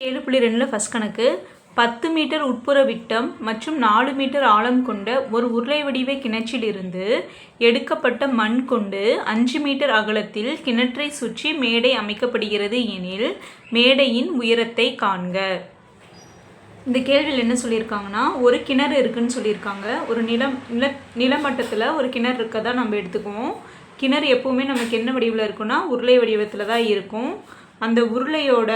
7.2 first கணக்கு 10 metre உட்புற விட்டம் மற்றும் 4 மீட்டர் ஆழம் கொண்ட ஒரு உருளை வடிவ கிணற்றிலிருந்து எடுக்கப்பட்ட மண் கொண்டு 5 மீட்டர் அகலத்தில் கிணற்றை சுற்றி மேடை அமைக்கப்படுகிறது எனில் மேடையின் உயரத்தை காண்க. இந்த கேள்வியில் என்ன சொல்லியிருக்காங்கன்னா, ஒரு கிணறு இருக்குன்னு சொல்லியிருக்காங்க. ஒரு நிலமட்டத்தில் ஒரு கிணறு இருக்கதா நம்ம எடுத்துக்குவோம். கிணறு எப்போவுமே நமக்கு என்ன வடிவில் இருக்குன்னா உருளை வடிவத்தில் தான் இருக்கும். அந்த உருளையோட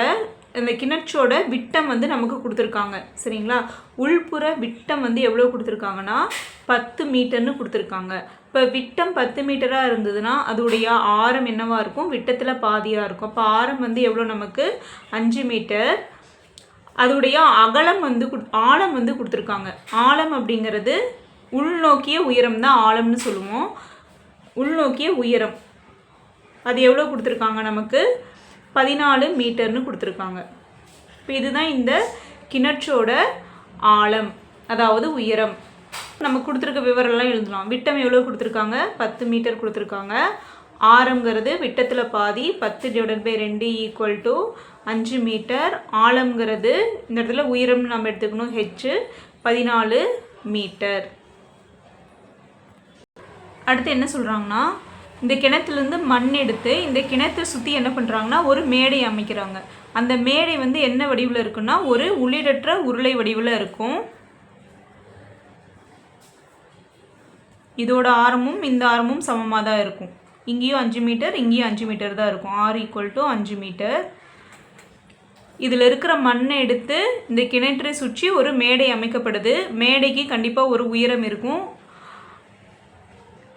அந்த கிணற்றோட விட்டம் வந்து நமக்கு கொடுத்துருக்காங்க, சரிங்களா? உள்புற விட்டம் வந்து எவ்வளோ கொடுத்துருக்காங்கன்னா 10 மீட்டர்னு கொடுத்துருக்காங்க. இப்போ விட்டம் 10 மீட்டராக இருந்ததுன்னா அதோடைய ஆரம் என்னவாக இருக்கும்? விட்டத்தில் பாதியாக இருக்கும். அப்போ ஆரம் வந்து எவ்வளோ நமக்கு? 5 மீட்டர். அதோடைய அகலம் வந்து ஆழம் வந்து கொடுத்துருக்காங்க. ஆழம் அப்படிங்கிறது உள்நோக்கிய உயரம் தான் ஆழம்னு சொல்லுவோம். உள்நோக்கிய உயரம் அது எவ்வளோ கொடுத்துருக்காங்க? நமக்கு 14 மீட்டர்னு கொடுத்துருக்காங்க. இப்போ இதுதான் இந்த கிணற்றோட ஆழம், அதாவது உயரம். நம்ம கொடுத்துருக்க விவரம்லாம் எழுதலாம். விட்டம் எவ்வளோ கொடுத்துருக்காங்க? 10 மீட்டர் கொடுத்துருக்காங்க. ஆரம்ங்கிறது விட்டத்தில் பாதி, 10/2 ஈக்குவல் டு 5 மீட்டர். ஆழம்ங்கிறது இந்த இடத்துல உயரம்னு நம்ம எடுத்துக்கணும், ஹெச் 14 மீட்டர். அடுத்து என்ன சொல்கிறாங்கன்னா, இந்த கிணத்துலேருந்து மண் எடுத்து இந்த கிணத்தை சுற்றி என்ன பண்ணுறாங்கன்னா ஒரு மேடை அமைக்கிறாங்க. அந்த மேடை வந்து என்ன வடிவில் இருக்குன்னா ஒரு உள்ளீடற்ற உருளை வடிவில் இருக்கும். இதோட ஆரமும் இந்த ஆரமும் சமமாக தான் இருக்கும். இங்கேயும் 5 மீட்டர், இங்கேயும் 5 மீட்டர் தான் இருக்கும். R = 5 metre. இதில் இருக்கிற மண்ணை எடுத்து இந்த கிணற்றை சுற்றி ஒரு மேடை அமைக்கப்படுது. மேடைக்கு கண்டிப்பாக ஒரு உயரம் இருக்கும்.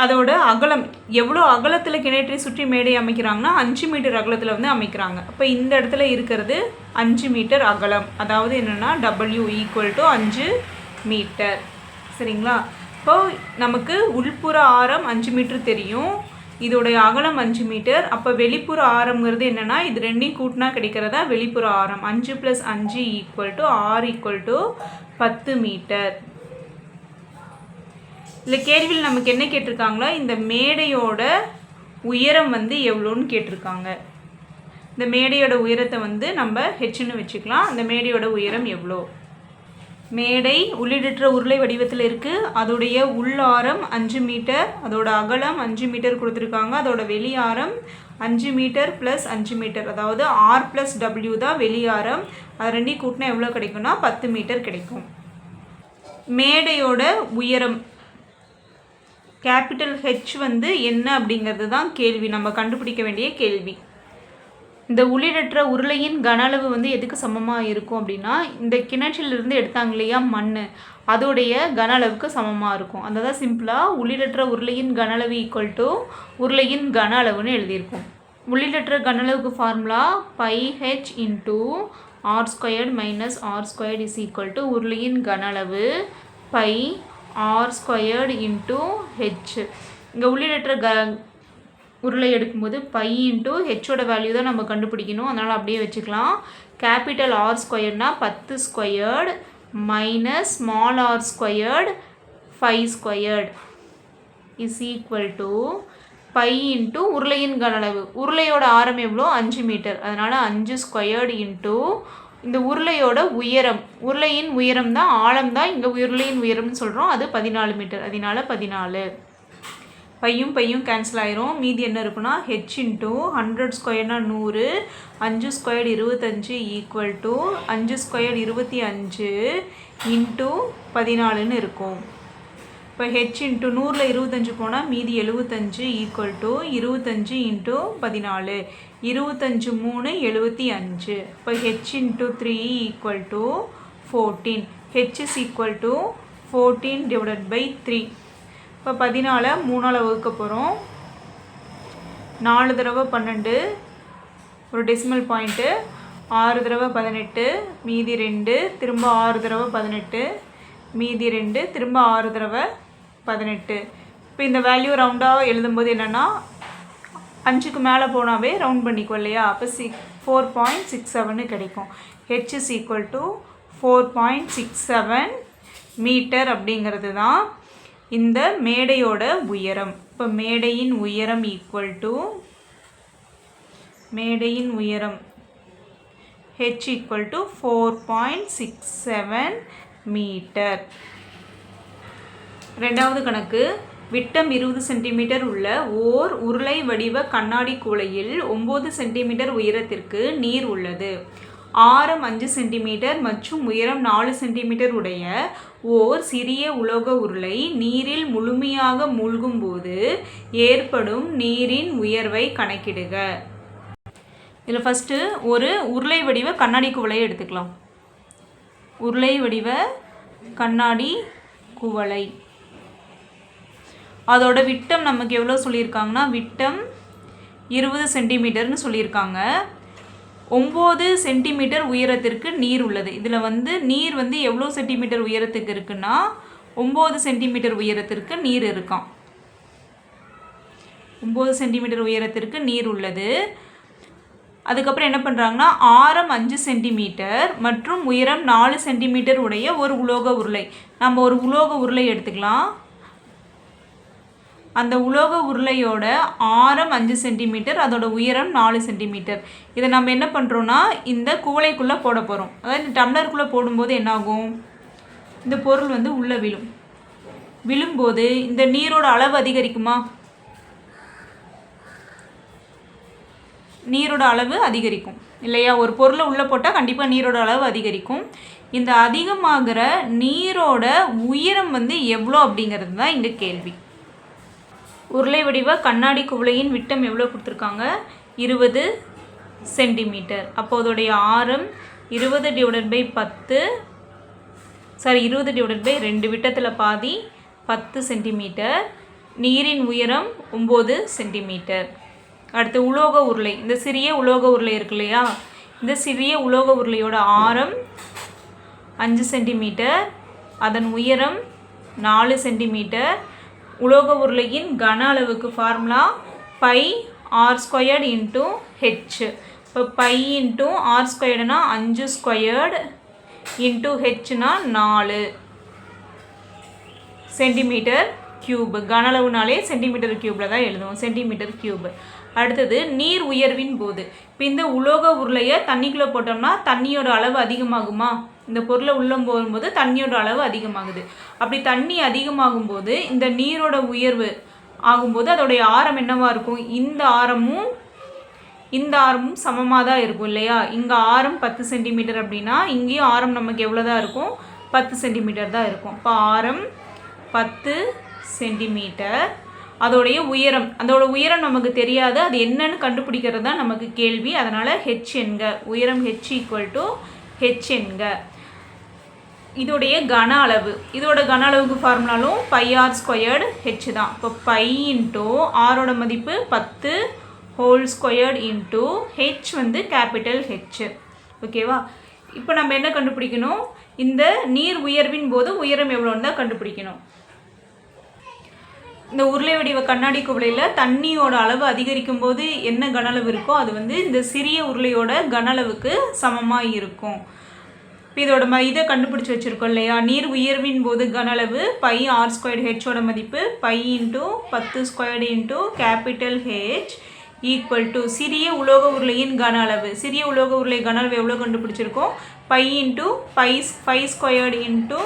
அதோட அகலம் எவ்வளோ அகலத்தில் கிணற்றை சுற்றி மேடை அமைக்கிறாங்கன்னா 5 மீட்டர் அகலத்தில் வந்து அமைக்கிறாங்க. அப்போ இந்த இடத்துல இருக்கிறது 5 மீட்டர் அகலம். அதாவது என்னென்னா W = 5 மீட்டர், சரிங்களா? இப்போ நமக்கு உள்புற ஆரம் 5 மீட்டர் தெரியும், இதோடைய அகலம் 5 மீட்டர். அப்போ வெளிப்புற ஆரம்ங்கிறது என்னென்னா இது ரெண்டையும் கூட்டினா கிடைக்கிறதா வெளிப்புற ஆரம். 5 + 5 = R = 10 மீட்டர். இல்லை கேள்வியில் நமக்கு என்ன கேட்டிருக்காங்களா, இந்த மேடையோட உயரம் வந்து எவ்வளோன்னு கேட்டிருக்காங்க. இந்த மேடையோட உயரத்தை வந்து நம்ம ஹெச்னு வச்சுக்கலாம். அந்த மேடையோட உயரம் எவ்வளோ? மேடை உள்ளிடற்ற உருளை வடிவத்தில் இருக்குது. அதோடைய உள்ளாரம் 5 மீட்டர், அதோட அகலம் 5 மீட்டர் கொடுத்துருக்காங்க. அதோட வெளியாரம் 5 மீட்டர் + 5 மீட்டர், அதாவது R + W தான் வெளியாரம். அது ரெண்டையும் கூட்டினா எவ்வளோ கிடைக்கும்னா 10 மீட்டர் கிடைக்கும். மேடையோட உயரம் கேபிட்டல் ஹெச் வந்து என்ன அப்படிங்கிறது தான் கேள்வி, நம்ம கண்டுபிடிக்க வேண்டிய கேள்வி. இந்த உள்ளிடற்ற உருளையின் கன அளவு வந்து எதுக்கு சமமாக இருக்கும் அப்படின்னா இந்த கிணற்றிலிருந்து எடுத்தாங்க இல்லையா மண், அதோடைய கன அளவுக்கு சமமாக இருக்கும். அந்த தான் சிம்பிளாக உள்ளிடற்ற உருளையின் கன அளவு = உருளையின் கன அளவுன்னு எழுதியிருக்கும். உள்ளிடற்ற கன அளவுக்கு ஃபார்முலா πh × r² - r² = உருளையின் கன அளவு πr² × h. இங்கே உள்ளிடற்ற உருளை எடுக்கும்போது π × ஹெச்சோட வேல்யூ தான் நம்ம கண்டுபிடிக்கணும். அதனால் அப்படியே வச்சுக்கலாம். கேபிட்டல் R² 10² - ஸ்மால் r² 5² = π × உருளையின் கன அளவு. உருளையோட ஆரம் எவ்வளோ? 5 மீட்டர். அதனால் 5² × இந்த உருளையோட உயரம், உருளையின் உயரம் தான் ஆழம் தான் இங்கே உருளையின் உயரம்னு சொல்கிறோம், அது 14 மீட்டர். அதனால் 14. பையும் கேன்சல் ஆயிரும். மீதி என்ன இருக்குன்னா h × 100² 100, 5² 25 = 5² 25 × 14ன்னு இருக்கும். இப்போ h × 100ல் 25 போனால் மீதி 75 = 25 × 14, 25 3 75. இப்போ h × 3 = 14. h = 14/3. இப்போ 14 3ஆல் வகுக்க போகிறோம். 4 தடவை 12, ஒரு டெசிமல் பாயிண்ட்டு, 6 தடவை 18, மீதி 2, திரும்ப 6 தடவை 18, மீதி 2, திரும்ப 6 தடவை 18. இப்போ இந்த வேல்யூ ரவுண்டாக எழுதும்போது என்னென்னா 5க்கு மேலே போனாவே ரவுண்ட் பண்ணிக்கோ இல்லையா? அப்போ 4.67 கிடைக்கும். h = 4.67 மீட்டர் அப்படிங்கிறது தான் இந்த மேடையோட உயரம். இப்போ மேடையின் உயரம் h equal to 4.67 மீட்டர். ரெண்டாவது கணக்கு, விட்டம் 20 சென்டிமீட்டர் உள்ள ஓர் உருளை வடிவ கண்ணாடி குவளையில் 9 சென்டிமீட்டர் உயரத்திற்கு நீர் உள்ளது. ஆரம் 5 சென்டிமீட்டர் மற்றும் உயரம் 4 சென்டிமீட்டர் உடைய ஓர் சிறிய உலோக உருளை நீரில் முழுமையாக மூழ்கும் போது ஏற்படும் நீரின் உயர்வை கணக்கிடுக. இதில் ஃபஸ்ட்டு ஒரு உருளை வடிவ கண்ணாடி குவளையை எடுத்துக்கலாம். உருளை வடிவ கண்ணாடி குவளை, அதோட விட்டம் நமக்கு எவ்வளோ சொல்லியிருக்காங்கன்னா, விட்டம் 20 சென்டிமீட்டர்னு சொல்லியிருக்காங்க. 9 சென்டிமீட்டர் உயரத்திற்கு நீர் உள்ளது. இதில் நீர் எவ்வளோ சென்டிமீட்டர் உயரத்துக்கு இருக்குன்னா 9 சென்டிமீட்டர் உயரத்திற்கு நீர் இருக்கான். 9 சென்டிமீட்டர் உயரத்திற்கு நீர் உள்ளது. அதுக்கப்புறம் என்ன பண்ணுறாங்கன்னா, ஆரம் 5 சென்டிமீட்டர் மற்றும் உயரம் 4 சென்டிமீட்டர் உடைய ஒரு உலோக உருளை. நம்ம ஒரு உலோக உருளை எடுத்துக்கலாம். அந்த உலோக உருளையோட ஆரம் 5 சென்டிமீட்டர், அதோட உயரம் 4 சென்டிமீட்டர். இதை நம்ம என்ன பண்ணுறோன்னா, இந்த குவளைக்குள்ளே போட போகிறோம். அதாவது இந்த டம்ளருக்குள்ளே போடும்போது என்னாகும், இந்த பொருள் உள்ளே விழும்போது இந்த நீரோட அளவு அதிகரிக்குமா? நீரோட அளவு அதிகரிக்கும் இல்லையா? ஒரு பொருளை உள்ளே போட்டால் கண்டிப்பாக நீரோட அளவு அதிகரிக்கும். இந்த அதிகமாகிற நீரோட உயரம் எவ்வளோ அப்படிங்கிறது தான் இங்கே கேள்வி. உருளை வடிவ கண்ணாடி குவளையின் விட்டம் எவ்வளோ கொடுத்துருக்காங்க? 20 சென்டிமீட்டர். அப்போ அதோடைய ஆரம் 20/2 விட்டத்தில் பாதி 10 சென்டிமீட்டர். நீரின் உயரம் 9 சென்டிமீட்டர். அடுத்து உலோக உருளை. இந்த சிறிய உலோக உருளை இருக்கு இல்லையா? இந்த சிறிய உலோக உருளையோட ஆரம் 5 சென்டிமீட்டர், அதன் உயரம் 4 சென்டிமீட்டர். உலோக உருளையின் கன அளவுக்கு ஃபார்முலா πr² இன்ட்டு ஹெச். இப்போ π இன்ட்டு r²னா 5² இன்ட்டு ஹெச்னா 4 சென்டிமீட்டர் கியூப். கன அளவுனாலே சென்டிமீட்டர் கியூப்பில் தான் எழுதுவோம், சென்டிமீட்டர் கியூப். அடுத்தது நீர் உயர்வின் போது. இப்போ இந்த உலோக உருளையை தண்ணிக்குள்ளே போட்டோம்னா தண்ணியோட அளவு அதிகமாகுமா? இந்த பொருளை உள்ளே போகும்போது தண்ணியோட அளவு அதிகமாகுது. அப்படி தண்ணி அதிகமாகும்போது இந்த நீரோட உயர்வு ஆகும்போது அதோடைய ஆரம் என்னவாக இருக்கும்? இந்த ஆரமும் சமமாக தான் இருக்கும் இல்லையா? இங்கே ஆரம் 10 சென்டிமீட்டர் அப்படின்னா இங்கேயும் ஆரம் நமக்கு எவ்வளோ தான் இருக்கும்? 10 சென்டிமீட்டர் தான் இருக்கும். இப்போ ஆரம் 10 சென்டிமீட்டர். அதோட உயரம் நமக்கு தெரியாது, அது என்னன்னு கண்டுபிடிக்கிறது தான் நமக்கு கேள்வி. அதனால் ஹெச் என்க, உயரம் ஹெச் ஈக்குவல் டு ஹெச் என்க. இதோடைய கன அளவு, இதோட கன அளவுக்கு ஃபார்முலாலும் πr² ஹெச் தான். இப்போ π இன்ட்டு ஆரோட மதிப்பு 10 ஹோல்² இன்ட்டு ஹெச் கேபிட்டல் ஹெச். ஓகேவா? இப்போ நம்ம என்ன கண்டுபிடிக்கணும்? இந்த நீர் உயர்வின் போது உயரம் எவ்வளோன்னு தான் கண்டுபிடிக்கணும். இந்த உருளை வடிவ கண்ணாடி குவளையில் தண்ணியோட அளவு அதிகரிக்கும் போது என்ன கன அளவு இருக்கோ அது இந்த சிறிய உருளையோட கன அளவுக்கு சமமாக இருக்கும். இப்போ இதோட இதை கண்டுபிடிச்சி வச்சுருக்கோம் இல்லையா? நீர் உயர்வின் போது கன அளவு πr² ஹெச்சோட மதிப்பு π into 10² into capital H equal to சிறிய உலோக உருளையின் கன அளவு. சிறிய உலோக உருளை கன அளவு எவ்வளோ கண்டுபிடிச்சிருக்கோம்? π இன்ட்டு 5² இன்ட்டு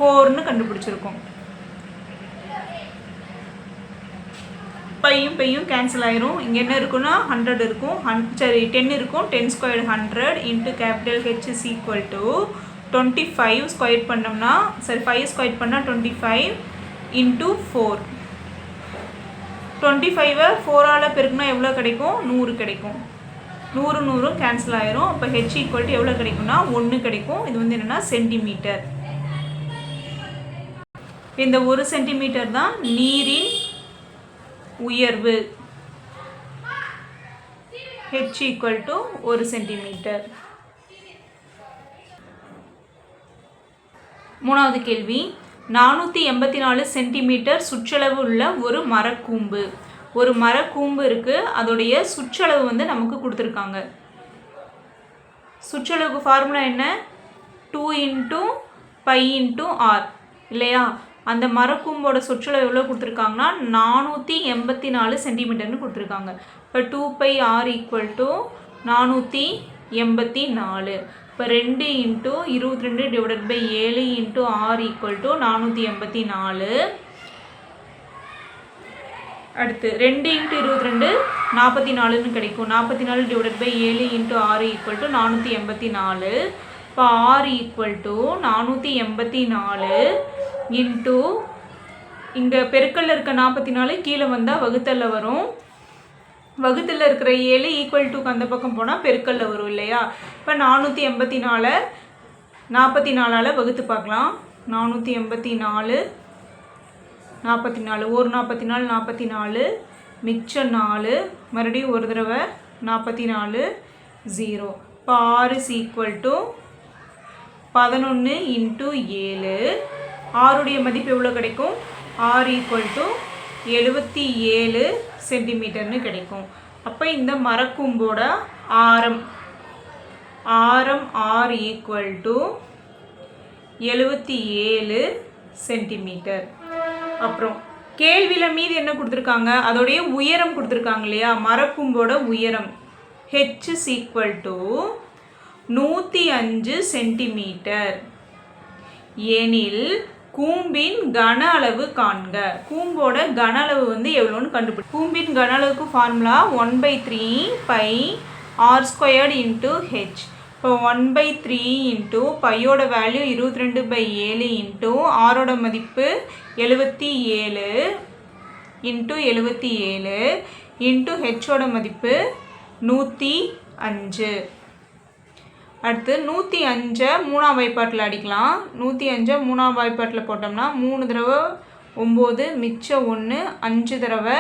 4ன்னு கண்டுபிடிச்சிருக்கோம். பையும் கேன்சல் ஆயிரும். இங்கே என்ன இருக்குன்னா 100 இருக்கும், 10 இருக்கும். 10² 100 into capital H is equal to 25 square பண்ணோம்னா 5 ஸ்கொயர் பண்ணால் 25 இன்ட்டு 4. 25 4ஆல் பெருக்குனா எவ்வளோ கிடைக்கும்? 100 கிடைக்கும். 100 கேன்சல் ஆயிரும். அப்போ ஹெச் ஈக்குவல் டு எவ்வளோ கிடைக்கும்னா 1 கிடைக்கும். இது என்னென்னா சென்டிமீட்டர். இந்த 1 சென்டிமீட்டர் தான் நீரின் உயர்வு. h equal to 1 centimetre. மூணாவது கேள்வி, 484 சென்டிமீட்டர் சுற்றளவு உள்ள ஒரு மரக்கூம்பு. ஒரு மரக்கூம்பு இருக்குது, அதோடைய சுற்றளவு நமக்கு கொடுத்துருக்காங்க. சுற்றளவுக்கு ஃபார்முலா என்ன? 2 இன்ட்டு π இன்ட்டு ஆர் இல்லையா? அந்த மரக்கூம்போட சுற்றளவு எவ்வளோ கொடுத்துருக்காங்கன்னா 484 சென்டிமீட்டர்னு கொடுத்துருக்காங்க. இப்போ 2πr ஈக்குவல் டு 484 84. இப்போ 2 into 22 divided by 7 into 6 equal to 484. அடுத்து 2 இன்ட்டு 22 44ன்னு கிடைக்கும். 44 divided by 7 into 6 equal to 484. இப்போ 6 ஈக்குவல் டு 484 இன்ட்டு இங்கே பெருக்கல்ல இருக்க 44 கீழே வந்தால் வகுத்தல்ல வரும். வகுத்தில் இருக்கிற 7 ஈக்குவல் டுக்கு அந்த பக்கம் போனால் பெருக்கல்ல வரும் இல்லையா. இப்போ 484 44ஆல் வகுத்து பார்க்கலாம். 484 44 ஒரு 44 44 மிச்சம் 4 மறுபடியும் ஒரு தடவை 44 0. இப்போ 6 இஸ் ஈக்குவல் டு 11 இன்ட்டு 7. 6உடைய மதிப்பு எவ்வளோ கிடைக்கும்? 6 ஈக்குவல் டு 77 சென்டிமீட்டர்னு கிடைக்கும். அப்போ இந்த மரக்கூம்போட ஆரம் R ஈக்குவல் டு 77 சென்டிமீட்டர். அப்புறம் கேள்வியில் மீதி என்ன கொடுத்துருக்காங்க? அதோடைய உயரம் கொடுத்துருக்காங்க இல்லையா. மரக்கூம்போட உயரம் H is equal to 105 centimetre எனில் கூம்பின் கன அளவு காண்க. கூம்போட கன அளவு வந்து எவ்வளோன்னு கண்டுபிடி. கூம்பின் கன அளவுக்கு formula 1/3 by r² into H. இப்போ 1/3 இன்ட்டு பையோட வேல்யூ 22/7 இன்ட்டு ஆரோட மதிப்பு 77 இன்ட்டு 77 இன்ட்டு ஹெச்சோட மதிப்பு 105. அடுத்து 105 மூணாம் வாய்ப்பாட்டில் அடிக்கலாம். 105 மூணாம் வாய்ப்பாட்டில் போட்டோம்னா 3 தடவை 9 மிச்சம் 1 5 தடவை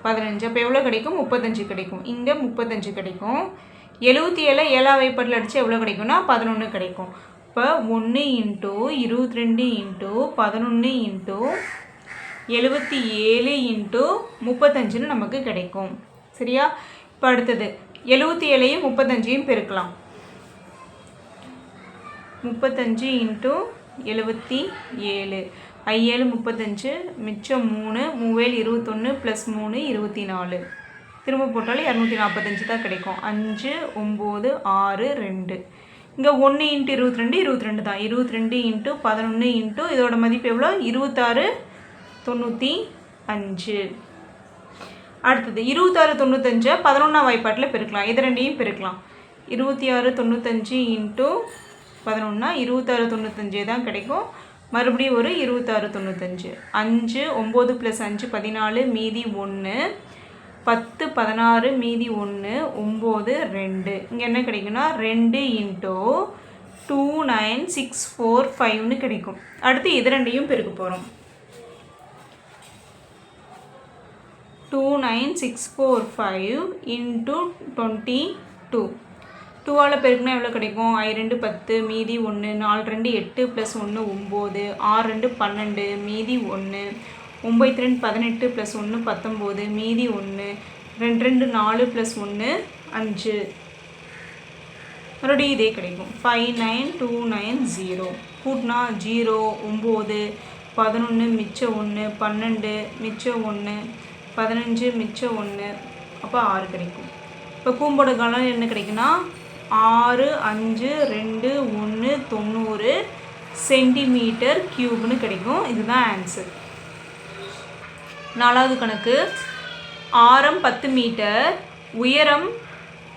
15. அப்போ எவ்வளோ கிடைக்கும்? 35 கிடைக்கும். இங்கே 35 கிடைக்கும். 77 ஏழாம் வாய்ப்பாட்டில் அடித்தா எவ்வளோ கிடைக்கும்னா 11 கிடைக்கும். இப்போ 1 இன்ட்டு 22 இன்ட்டு 11 இன்ட்டு 77 இன்ட்டு 35ன்னு நமக்கு கிடைக்கும். சரியா? இப்போ அடுத்தது 77ஐயும் 35ஐயும் பெருக்கலாம். 35 இன்ட்டு 77 7 35 மிச்சம் 3 3 21 ப்ளஸ் 3 24. திரும்ப போட்டாலும் 245 தான் கிடைக்கும். 5 9 6 2. இங்கே 1 இன்ட்டு 22 22 தான். 22 இன்ட்டு 11 இன்ட்டு இதோட மதிப்பு எவ்வளோ? 26 95. அடுத்தது 26 95 11ஆம் வாய்ப்பாட்டில் பெருக்கலாம். இது ரெண்டையும் பெருக்கலாம். 26 95 இன்ட்டு 11 26 95 தான் கிடைக்கும். மறுபடியும் ஒரு 26 95. 5 9 ப்ளஸ் 5 14 மீதி 1 10 16 மீதி 1 9 2. இங்கே என்ன கிடைக்குன்னா 2 இன்ட்டு 29645ன்னு கிடைக்கும். அடுத்து இது ரெண்டையும் பெருக்க போகிறோம். 29645 இன்ட்டு 22. 2ஆல் பெருக்குனா எவ்வளோ கிடைக்கும்? 2 10 மீதி 1 4 2 8 ப்ளஸ் 1 9 6 2 12 மீதி 1 9 2 18 ப்ளஸ் 1 19 மீதி 1 2 2 4 ப்ளஸ் 1 5. மறுபடியும் இதே கிடைக்கும். 59290 கூட்டினா 0 9 11 மிச்சம் 1 12 மிச்சம் 1 15 மிச்சம் 1 அப்போ 6 கிடைக்கும். இப்போ கூம்போட கனம் என்ன கிடைக்குன்னா 6 5 2 1 90 சென்டிமீட்டர் கியூப்னு கிடைக்கும். இதுதான் ஆன்சர். 4வது கணக்கு. ஆரம் 10 மீட்டர் உயரம்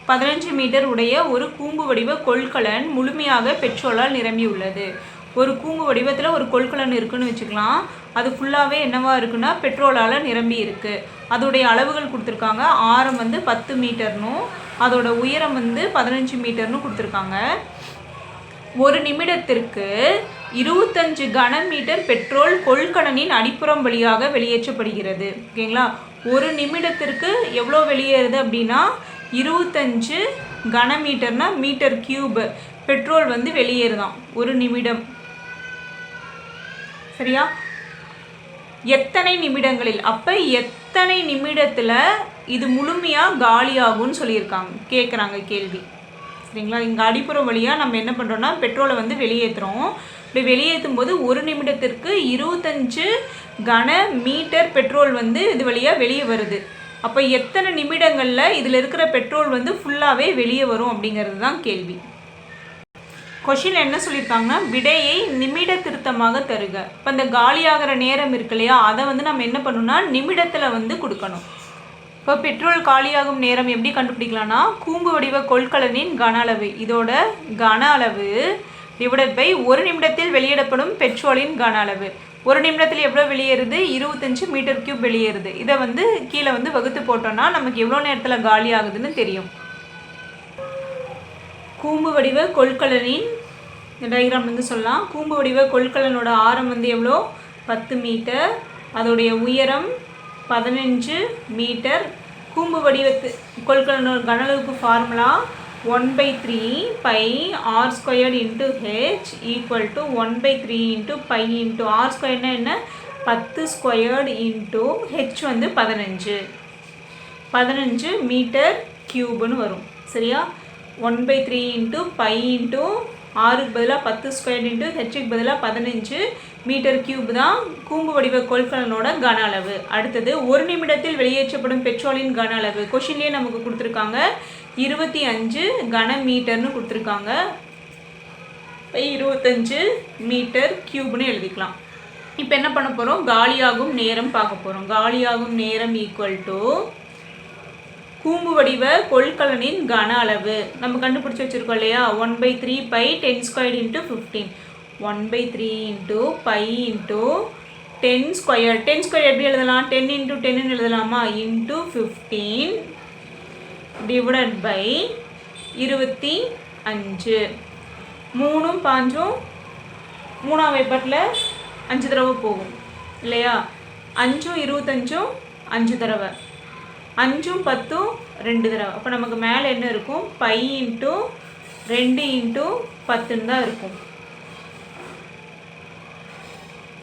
15 மீட்டர் உடைய ஒரு கூம்பு வடிவ கொள்கலன் முழுமையாக பெட்ரோலால் நிரம்பி உள்ளது. ஒரு கூம்பு வடிவத்தில் ஒரு கொள்கலன் இருக்குன்னு வச்சுக்கலாம். அது ஃபுல்லாகவே என்னவா இருக்குன்னா பெட்ரோலால் நிரம்பி இருக்குது. அதோடைய அளவுகள் கொடுத்துருக்காங்க. ஆரம் வந்து 10 மீட்டர்னும் அதோட உயரம் வந்து 15 மீட்டர்னு கொடுத்துருக்காங்க. ஒரு நிமிடத்திற்கு 25 கனமீட்டர் பெட்ரோல் கொள்கலனின் அடிப்புறம் வழியாக வெளியேற்றப்படுகிறது. ஓகேங்களா? ஒரு நிமிடத்திற்கு எவ்வளோ வெளியேறுது அப்படின்னா 25 கனமீட்டர்னா மீட்டர் கியூப் பெட்ரோல் வந்து வெளியேறுதான் ஒரு நிமிடம். சரியா? எத்தனை நிமிடங்களில், அப்போ எத்தனை நிமிடத்தில் இது முழுமையாக காலியாகும்னு சொல்லியிருக்காங்க, கேட்குறாங்க கேள்வி. சரிங்களா? இங்கே அடிப்புற வழியாக நம்ம என்ன பண்ணுறோன்னா பெட்ரோலை வந்து வெளியேற்றுறோம். இப்படி வெளியேற்றும் போது ஒரு நிமிடத்திற்கு 25 கன மீட்டர் பெட்ரோல் வந்து இது வழியாக வெளியே வருது. அப்போ எத்தனை நிமிடங்களில் இதில் இருக்கிற பெட்ரோல் வந்து ஃபுல்லாகவே வெளியே வரும் அப்படிங்கிறது தான் கேள்வி. கொஷின் என்ன சொல்லியிருக்காங்கன்னா விடையை நிமிட திருத்தமாக தருக. இப்போ இந்த காலியாகிற நேரம் இருக்கு இல்லையா, அதை வந்து நம்ம என்ன பண்ணணும்னா நிமிடத்தில் வந்து கொடுக்கணும். இப்போ பெட்ரோல் காலியாகும் நேரம் எப்படி கண்டுபிடிக்கலாம்னா கூம்பு வடிவ கொள்கலனின் கன அளவு, இதோட கன அளவு டிவைடட் பை ஒரு நிமிடத்தில் வெளியிடப்படும் பெட்ரோலின் கன அளவு. ஒரு நிமிடத்தில் எவ்வளோ வெளியேறுது? 25 மீட்டர் கியூப் வெளியேறுது. இதை வந்து கீழே வந்து வகுத்து போட்டோம்னா நமக்கு எவ்வளோ நேரத்தில் காலி ஆகுதுன்னு தெரியும். கூம்பு வடிவ கொள்கலனின் டயக்ராம் வந்து சொல்லலாம். கூம்பு வடிவ கொள்கலனோட ஆரம் வந்து எவ்வளோ? 10 மீட்டர். அதோடைய உயரம் 15 மீட்டர். கூம்பு வடிவத்து கொள்கலனோட கன அளவுக்கு formula 1/3 pi R squared into H equal to 1/3 into pi into R ஸ்கொயர்னா என்ன? 10 ஸ்கொயர்டு இன்ட்டு ஹெச் வந்து 15 மீட்டர் கியூப்னு வரும். சரியா? 1/3 இன்ட்டு பை இன்ட்டு ஆறுக்கு பதிலாக 10 ஸ்கொயர் இன்ட்டு ஹெச்சுக்கு பதிலாக 15 மீட்டர் கியூப் தான் கூம்பு வடிவ கொள்கலனோட கன அளவு. அடுத்தது ஒரு நிமிடத்தில் வெளியேற்றப்படும் பெட்ரோலின் கன அளவு. கொஷின்லேயே நமக்கு கொடுத்துருக்காங்க 25 கன மீட்டர்னு கொடுத்துருக்காங்க. 25 மீட்டர் கியூப்னு எழுதிக்கலாம். இப்போ என்ன பண்ண போகிறோம்? காலியாகும் நேரம் பார்க்க போகிறோம். காலியாகும் நேரம் ஈக்குவல் டு கூம்பு வடிவ கொள்கலனின் கன அளவு நம்ம கண்டுபிடிச்சி வச்சுருக்கோம் இல்லையா, 1/3 pi 10 square into 15. 1/3 into pi into 10 square. 10 square எப்படி எழுதலாம்? 10 இன்ட்டு 10ன்னு எழுதலாமா? Into 15 divided by 25. 3ம் 5ம் 3ஆம் வைப்பட்டில் 5 தடவை போகும் இல்லையா? 5ம் 25ம் 5 தடவை, 5ம் 10ம் 2 தடவை. அப்போ நமக்கு மேலே என்ன இருக்கும்? பை இன்ட்டு 2 இன்ட்டு 10ன்னு தான் இருக்கும்.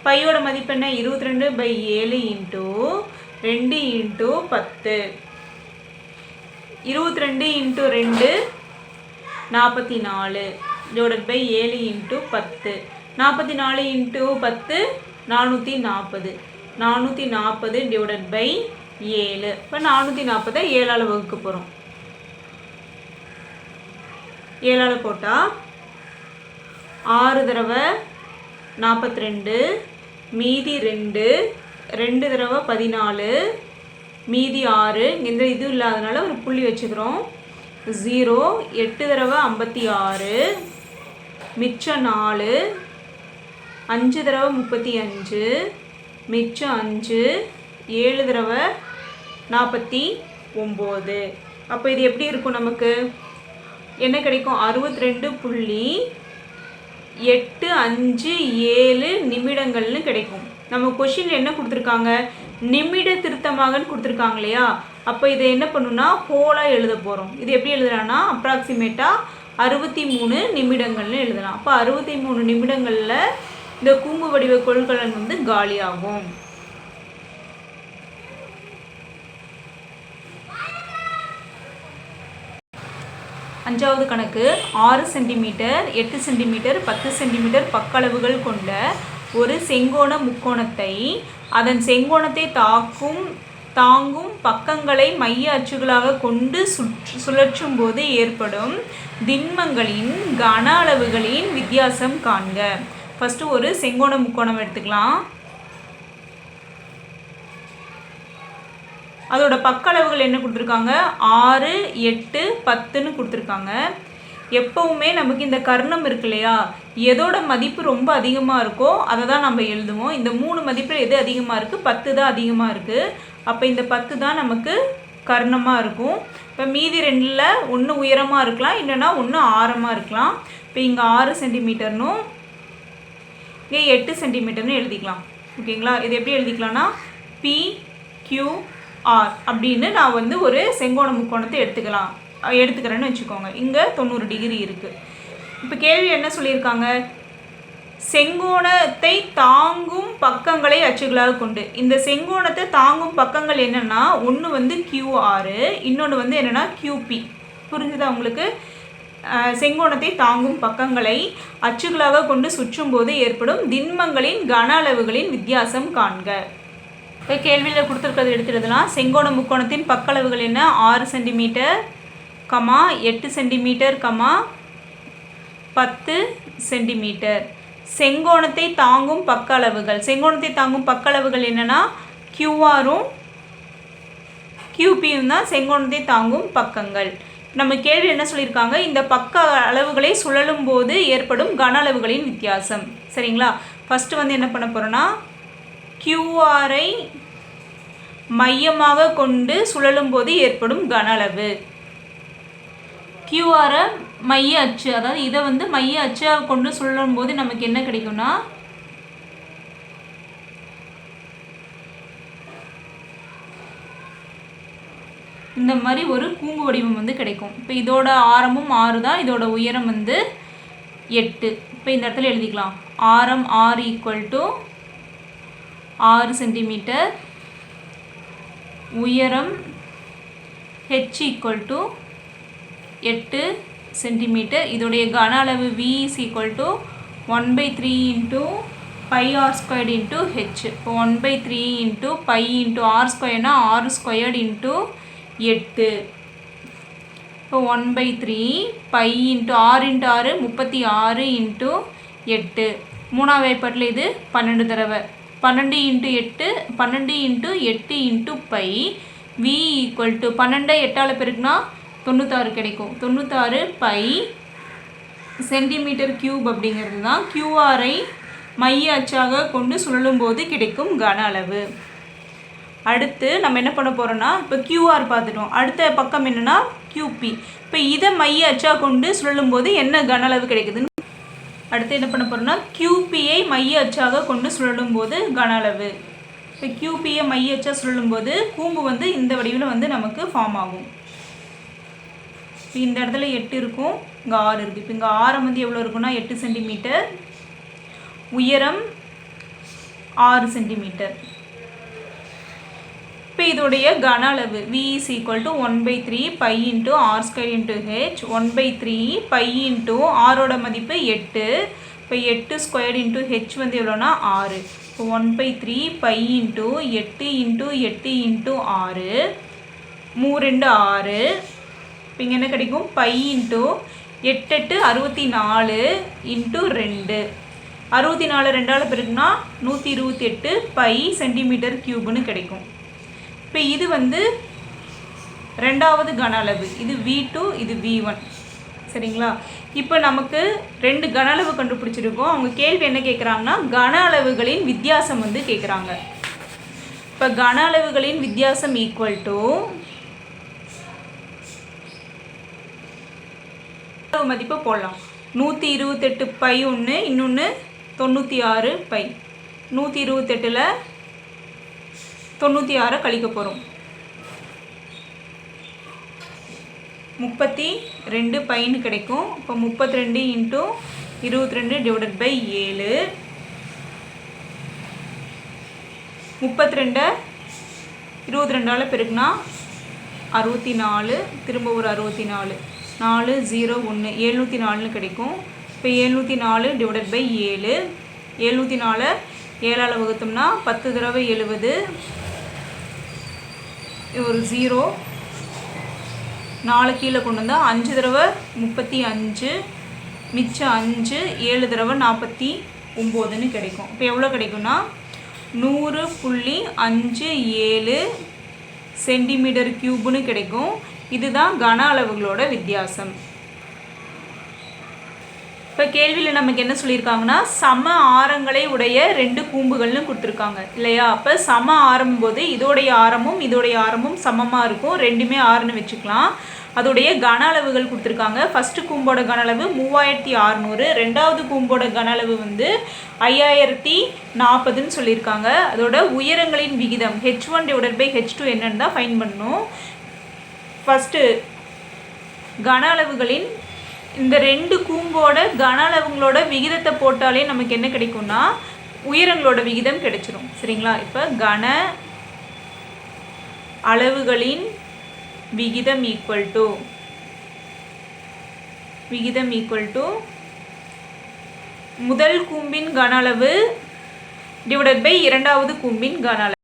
பையோட மதிப்பு என்ன? 22/7 into 2 into 10. 22 into 2 44 divided by 7 into 10. 44 into 10 440. 440 divided by 7. இப்போ 440 7ஆல் வகுக்க போகிறோம். 7ஆல் போட்டால் 6 தடவை 42, மீதி 2, 2 தடவை 14, மீதி 6. எந்த இதுவும் இல்லாதனால ஒரு புள்ளி வச்சுக்கிறோம். 0, 8 தடவை 56, மிச்சம் 4, 5 தடவை 35, மிச்சம் 5, 7 தடவை 49. அப்போ இது எப்படி இருக்கும்? நமக்கு என்ன கிடைக்கும்? 62.857 நிமிடங்கள்னு கிடைக்கும். நம்ம கொஷினில் என்ன கொடுத்துருக்காங்க? நிமிட திருத்தமாகன்னு கொடுத்துருக்காங்க இல்லையா? அப்போ இதை என்ன பண்ணுன்னா ஹோலாக எழுத போகிறோம். இது எப்படி எழுதுறான்னா அப்ராக்சிமேட்டாக 63 நிமிடங்கள்னு எழுதலாம். அப்போ 63 நிமிடங்களில் இந்த கூம்பு வடிவ கொள்கலன் வந்து காலியாகும். அஞ்சாவது கணக்கு 6 சென்டிமீட்டர், 8 சென்டிமீட்டர், 10 சென்டிமீட்டர் பக்களவுகள் கொண்ட ஒரு செங்கோண முக்கோணத்தை அதன் செங்கோணத்தை தாங்கும் பக்கங்களை மைய அச்சுகளாக கொண்டு சுழற்றும் போது ஏற்படும் திண்மங்களின் கன அளவுகளின் வித்தியாசம் காண்க. ஃபஸ்ட்டு ஒரு செங்கோண முக்கோணம் எடுத்துக்கலாம். அதோட பக்களவுகள் என்ன கொடுத்துருக்காங்க? 6, 8, 10ன்னு கொடுத்துருக்காங்க. எப்போவுமே நமக்கு இந்த கர்ணம் இருக்கு இல்லையா, எதோட மதிப்பு ரொம்ப அதிகமாக இருக்கோ அதை தான் நம்ம எழுதுவோம். இந்த 3 மதிப்பில் எது அதிகமாக இருக்குது? 10 தான் அதிகமாக இருக்குது. அப்போ இந்த 10 தான் நமக்கு கர்ணமாக இருக்கும். இப்போ மீதி 2ல் ஒன்று உயரமாக இருக்கலாம், இல்லைன்னா ஒன்று ஆரமாக இருக்கலாம். இப்போ இங்கே 6 சென்டிமீட்டர்னும் இங்கே 8 சென்டிமீட்டர்னு எழுதிக்கலாம். ஓகேங்களா? இது எப்படி எழுதிக்கலாம்னா PQR அப்படின்னு நான் வந்து ஒரு செங்கோண முக்கோணத்தை எடுத்துக்கிறேன்னு வச்சுக்கோங்க. இங்கே 90 டிகிரி இருக்குது. இப்போ கேள்வி என்ன சொல்லியிருக்காங்க? செங்கோணத்தை தாங்கும் பக்கங்களை அச்சுகளாக கொண்டு. இந்த செங்கோணத்தை தாங்கும் பக்கங்கள் என்னென்னா ஒன்று வந்து QR, இன்னொன்று வந்து என்னென்னா QP. புரிஞ்சுதா உங்களுக்கு? செங்கோணத்தை தாங்கும் பக்கங்களை அச்சுகளாக கொண்டு சுற்றும் போது ஏற்படும் திண்மங்களின் கன அளவுகளின் வித்தியாசம் காண்க. இப்போ கேள்வியில் கொடுத்துருக்கிறது எடுத்துடலாம். செங்கோண முக்கோணத்தின் பக்களவுகள் என்ன? 6 சென்டிமீட்டர், 8 சென்டிமீட்டர், 10 சென்டிமீட்டர். செங்கோணத்தை தாங்கும் பக்க அளவுகள். செங்கோணத்தை தாங்கும் பக்க அளவுகள் என்னென்னா கியூஆரும் கியூபியும் தான் செங்கோணத்தை தாங்கும் பக்கங்கள். நம்ம கேள்வி என்ன சொல்லியிருக்காங்க? இந்த பக்க அளவுகளை சுழலும் போது ஏற்படும் கன அளவுகளின் வித்தியாசம். சரிங்களா? ஃபஸ்ட்டு வந்து என்ன பண்ண போகிறோன்னா, கியூஆரை மையமாக கொண்டு சுழலும் போது ஏற்படும் கன அளவு. கியூஆரை மைய அச்சு, அதாவது இதை வந்து மைய அச்சாக கொண்டு சுழலும் போது நமக்கு என்ன கிடைக்கும்னா இந்த மாதிரி ஒரு கூம்பு வடிவம் வந்து கிடைக்கும். இப்போ இதோட ஆரமும் 6 தான், இதோட உயரம் வந்து 8. இப்போ இந்த இடத்துல எழுதிக்கலாம். ஆரம் R = 6 சென்டிமீட்டர், உயரம் H = 8 சென்டிமீட்டர். இதோடைய கன அளவு V = 1/3 × πr² × h. இப்போ 1/3 × π × r²னா r² × 8. இப்போ 1/3 π × r × r 36 × 8. மூணாவது வாய்ப்பாட்டில் இது 12 தடவை. 12 × 8 12 × 8 × π. V = 12 8ஆல் பெருக்குனா 96 கிடைக்கும். 96 π சென்டிமீட்டர் கியூப் அப்படிங்கிறது தான் கியூஆரை மைய அச்சாக கொண்டு சுழலும் போது கிடைக்கும் கன அளவு. அடுத்து நம்ம என்ன பண்ண போகிறோன்னா, இப்போ கியூஆர் பார்த்துட்டோம். அடுத்த பக்கம் என்னென்னா கியூபி. இப்போ இதை மைய அச்சாக கொண்டு சுழலும் போது என்ன கன அளவு கிடைக்குதுன்னு அடுத்து என்ன பண்ண போகிறோன்னா, கியூபியை மைய அச்சாக கொண்டு சுழலும் போது கன அளவு. இப்போ கியூபியை மைய அச்சாக சுழலும் போது கூம்பு வந்து இந்த வடிவில் வந்து நமக்கு ஃபார்ம் ஆகும். இப்போ இந்த இடத்துல 8 இருக்கும், இங்கே 6 இருக்குது. இப்போ இங்கே ஆரம் வந்து எவ்வளோ இருக்குன்னா 8 சென்டிமீட்டர், உயரம் 6 சென்டிமீட்டர். இப்போ இதோடைய கன அளவு V = 1/3 π × r² × h. 1/3 π × ஆரோட மதிப்பு 8. இப்போ 8² × h வந்து எவ்வளோனா 6. இப்போ 1/3 π × 8 × 8 × 6 3 6. இப்போ இங்கே என்ன கிடைக்கும்? π × 8 8 64 × 2. 64 2ஆல் பெருக்குனா 128 π சென்டிமீட்டர் கியூப்னு கிடைக்கும். இப்போ இது வந்து ரெண்டாவது கன அளவு. இது V2, இது V1. சரிங்களா? இப்போ நமக்கு 2 கன அளவு கண்டுபிடிச்சிருக்கோம். அவங்க கேள்வி என்ன கேட்குறாங்கன்னா, கன அளவுகளின் வித்தியாசம் வந்து கேட்குறாங்க. இப்போ கன அளவுகளின் வித்தியாசம் மதிப்பு போடலாம். 128 π ஒன்று, இன்னொன்று 96 π. 128ல் 96 கழிக்க போகிறோம். 32 πன்னு கிடைக்கும். இப்போ 32 × 22 / 7. 32 22ஆல் பெருக்குனா 64, திரும்ப ஒரு 64, 4 0 1 704ன்னு கிடைக்கும். இப்போ 704 / 7. 704 7ஆல் வகுத்தோம்னா 10 தடவை 70, ஒரு 0, 4 கீழே கொண்டு வந்தால் 5 தடவை 35, மிச்சம் 5, 7 தடவை 49ன்னு கிடைக்கும். இப்போ எவ்வளோ கிடைக்கும்னா 100.57 சென்டிமீட்டர் கியூப்னு கிடைக்கும். இதுதான் கன அளவுகளோட வித்தியாசம். இப்போ கேள்வியில் நமக்கு என்ன சொல்லியிருக்காங்கன்னா, சம ஆரங்களை உடைய 2 கூம்புகள்னு கொடுத்துருக்காங்க இல்லையா? அப்போ சம ஆரம் போது இதோடைய ஆரமும் சமமாக இருக்கும். ரெண்டுமே 6ன்னு வச்சுக்கலாம். அதோடைய கன அளவுகள் கொடுத்துருக்காங்க. ஃபஸ்ட்டு கூம்போட கன அளவு 3600, ரெண்டாவது கூம்போட கன அளவு வந்து 5040ன்னு சொல்லியிருக்காங்க. அதோட உயரங்களின் விகிதம் H1 / H2 என்னன்னு தான் ஃபைண்ட் பண்ணணும். ஃபஸ்ட்டு கன அளவுகளின் இந்த 2 கூம்போட கன அளவுங்களோட விகிதத்தை போட்டாலே நமக்கு என்ன கிடைக்கும்னா உயரங்களோட விகிதம் கிடைச்சிரும். சரிங்களா? இப்போ கன அளவுகளின் விகிதம் = முதல் கூம்பின் கன அளவு / இரண்டாவது கூம்பின் கன அளவு.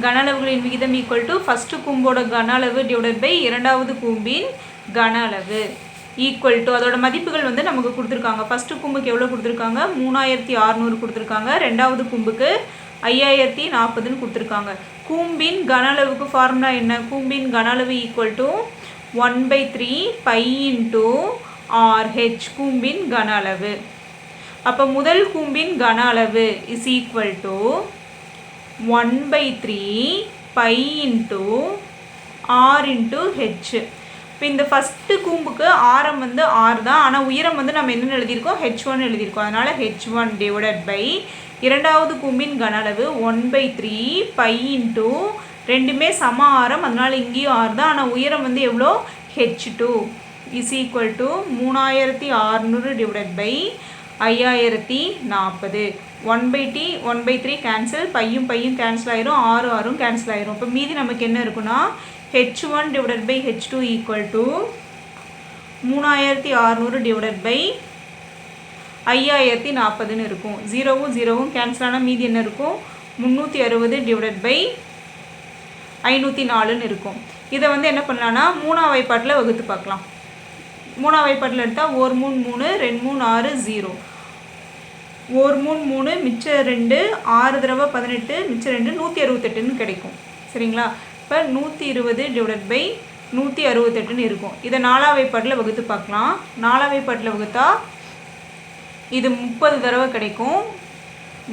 கன அளவுகளின் விகிதம் ஈக்குவல் டு ஃபஸ்ட்டு கூம்போட கன அளவு டிவைடட் பை இரண்டாவது கூம்பின் கன அளவு ஈக்குவல் டு அதோட மதிப்புகள் வந்து நமக்கு கொடுத்துருக்காங்க. ஃபஸ்ட்டு கூம்புக்கு எவ்வளோ கொடுத்துருக்காங்க? 3600 கொடுத்துருக்காங்க. ரெண்டாவது கூம்புக்கு 5040ன்னு கொடுத்துருக்காங்க. கூம்பின் கன அளவுக்கு ஃபார்முலா என்ன? கூம்பின் கன அளவு equal to 1/3 pi into RH கூம்பின் கன அளவு. அப்போ முதல் கூம்பின் கன அளவு is equal to 1/3 pi into R into H. இப்போ இந்த ஃபஸ்ட்டு கூம்புக்கு ஆரம் வந்து R தான், ஆனால் உயரம் வந்து நம்ம என்னென்னு எழுதியிருக்கோம்? H1 எழுதியிருக்கோம். அதனால் H1 டிவைடட் பை இரண்டாவது கூம்பின் கன அளவு 1/3 பை இன்ட்டு ரெண்டுமே சம ஆரம், அதனால் இங்கேயும் R தான், ஆனால் உயரம் வந்து எவ்வளோ? H2 is equal to 3600 divided by 5040. 1/3 cancel, பையும் கேன்சல் ஆயிரும், ஆறும் கேன்சல் ஆயிரும். இப்போ மீதி நமக்கு என்ன இருக்குன்னா H1 divided by H2 equal to 3600 divided by 5040ன்னு இருக்கும். 0வும் கேன்சல் ஆனால் மீதி என்ன இருக்கும்? 360 டிவைடட் பை 504ன்னு இருக்கும். இதை வந்து என்ன பண்ணலான்னா 3ஆம் வாய்ப்பாட்டில் வகுத்து பார்க்கலாம். 3ஆம் வாய்ப்பாட்டில் எடுத்தால் 1 3 3 2 3 6 0. 1 3 3 மிச்சம் 2 6 தடவை 18 மிச்சம் 2 168ன்னு கிடைக்கும். சரிங்களா? இப்போ 120 டிவைடட் பை 168ன்னு இருக்கும். இதை 4ஆம் வாய்ப்பாட்டில் வகுத்து பார்க்கலாம். 4ஆம் வாய்ப்பாட்டில் வகுத்தா இது 30 தடவை கிடைக்கும்.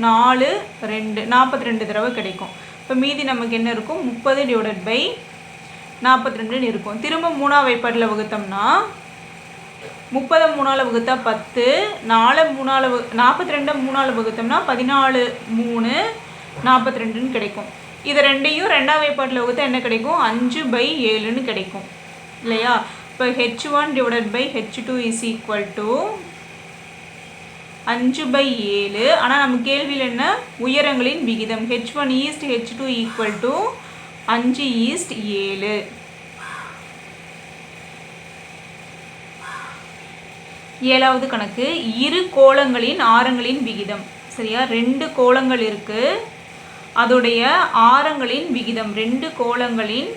4 2 42 தடவை கிடைக்கும். இப்போ மீதி நமக்கு என்ன இருக்கும்? 30 டிவைடட் பை 42ன்னு இருக்கும். திரும்ப 3ஆம் வாய்ப்பாட்டில் வகுத்தோம்னா 30 3ஆல் வகுத்தா 10, 4 42 3ஆல் வகுத்தோம்னா 14 3 42ன்னு கிடைக்கும். இது ரெண்டையும் 2ஆம் வாய்ப்பாட்டில் வகுத்தா என்ன கிடைக்கும்? 5/7ன்னு கிடைக்கும் இல்லையா? இப்போ H1 divided by H2 is equal to 5/7. ஆனால் நம்ம கேள்வியில் என்ன? உயரங்களின் விகிதம். H1 east H2 equal to 5:7. ஏழாவது கணக்கு, இரு கோளங்களின் ஆரங்களின் விகிதம். சரியா? 2 கோளங்கள் இருக்கு, அதோடைய ஆரங்களின் விகிதம். 2 கோளங்களின்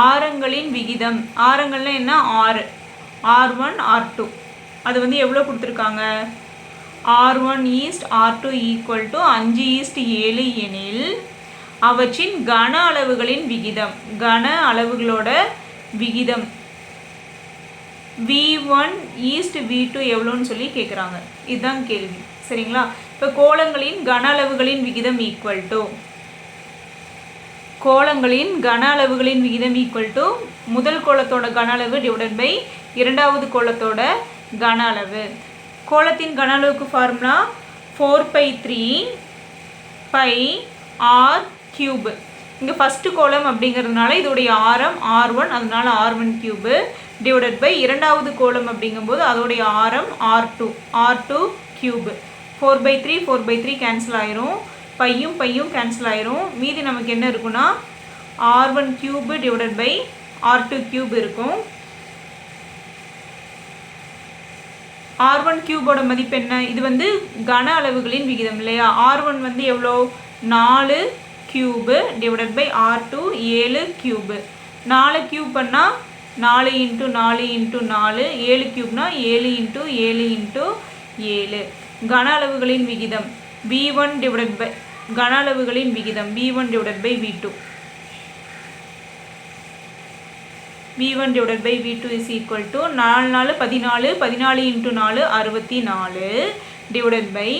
ஆரங்களின் விகிதம். ஆரங்கள்னா என்ன? 6, R1 R2. அது வந்து எவ்வளோ கொடுத்துருக்காங்க? R1 east R2 equal to 5:7 எனில் அவற்றின் கன அளவுகளின் விகிதம். கன அளவுகளோட விகிதம் V1 ஈஸ்ட் V2 எவ்வளோன்னு சொல்லி கேட்குறாங்க. இதுதான் கேள்வி. சரிங்களா? இப்போ கோளங்களின் கன அளவுகளின் விகிதம் ஈக்குவல் டு முதல் கோளத்தோட கன அளவு டிவைடட் பை இரண்டாவது கோளத்தோட கன அளவு. கோளத்தின் கன அளவுக்கு ஃபார்முலா 4/3 பை R கியூப். இங்கே ஃபஸ்ட்டு கோளம் அப்படிங்கிறதுனால இதோடைய ஆரம் R1, அதனால R1 கியூபு டிவைடட் பை இரண்டாவது கோளம் அப்படிங்கும்போது அதோடைய ஆரம் R2 கியூபு. 4/3 கேன்சல் ஆயிரும், பையும் கேன்சல் ஆயிரும். மீதி நமக்கு என்ன இருக்குன்னா R1 cube divided by R2 cube இருக்கும். R1 கியூபோட மதிப்பு என்ன? இது வந்து கன அளவுகளின் விகிதம் இல்லையா? R1 வந்து எவ்வளோ? 4 cube divided by R2 7 cube. 4 cube பண்ணால் 4 × 4 × 4, 7 கியூப்னா 7 × 7 × 7. கன அளவுகளின் விகிதம் V1 டிவைடட் பை கன அளவுகளின் விகிதம் V1 divided by V2. V1 divided by V2 is equal to 4 4 14 14 × 4 64 divided by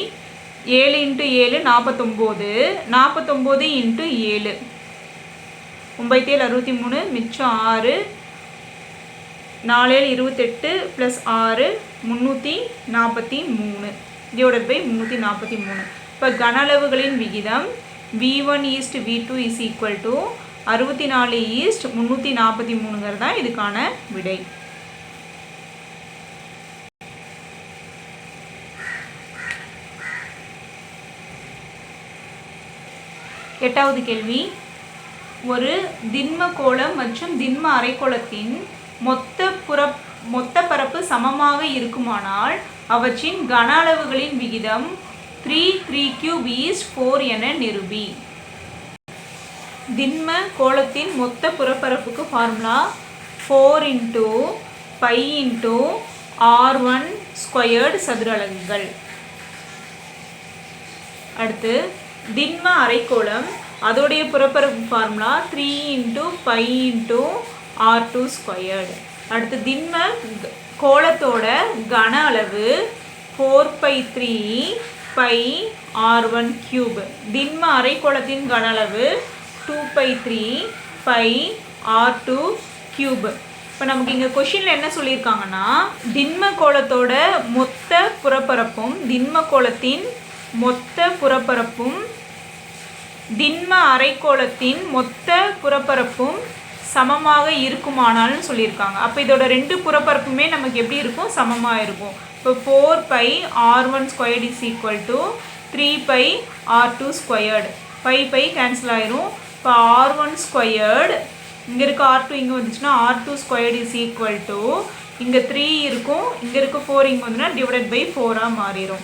7 × 7 49 49 × 7 9 7 63 மிச்சம் 6 4 7 28 ப்ளஸ் 6 343 டிவைடட் பை 343. இப்போ கன அளவுகளின் விகிதம் V1 is to V2 is equal to 64 is to 343ங்கிறது தான் இதுக்கான விடை. எட்டாவது கேள்வி, ஒரு திண்ம கோளம் மற்றும் திண்ம அரைக்கோளத்தின் மொத்த பரப்பு சமமாக இருக்குமானால் அவற்றின் கன அளவுகளின் விகிதம் 3 3³ = 4 என நிரூபி. திண்ம கோளத்தின் மொத்த புறப்பரப்புக்கு ஃபார்முலா 4 × π × r1² சதுர அலகுகள். அடுத்து திண்ம அரைக்கோளம், அதோடைய புறப்பரப்பு ஃபார்முலா 3 × π × r2². அடுத்து திண்ம கோளத்தோட கன அளவு 4/3 π r1³. திண்ம அரைக்கோளத்தின் கன அளவு 2/3 π r2³. இப்போ நமக்கு இங்கே கொஷினில் என்ன சொல்லியிருக்காங்கன்னா, திண்ம கோளத்தோட மொத்த புறப்பரப்பும் திண்ம கோளத்தின் மொத்த புறப்பரப்பும் திண்ம அரைக்கோளத்தின் மொத்த புறப்பரப்பும் சமமாக இருக்குமானால்னு சொல்லியிருக்காங்க. அப்போ இதோட 2 புறப்பரப்புமே நமக்கு எப்படி இருக்கும்? சமமாக இருக்கும். இப்போ 4π r1² = 3π r2². π கேன்சல் ஆயிரும். இப்போ r1² இங்கே இருக்க r2 இங்கே வந்துச்சுன்னா r2² இங்கே 3 இருக்கும், இங்கே இருக்க 4 இங்கே வந்துன்னா /4 மாறிடும்.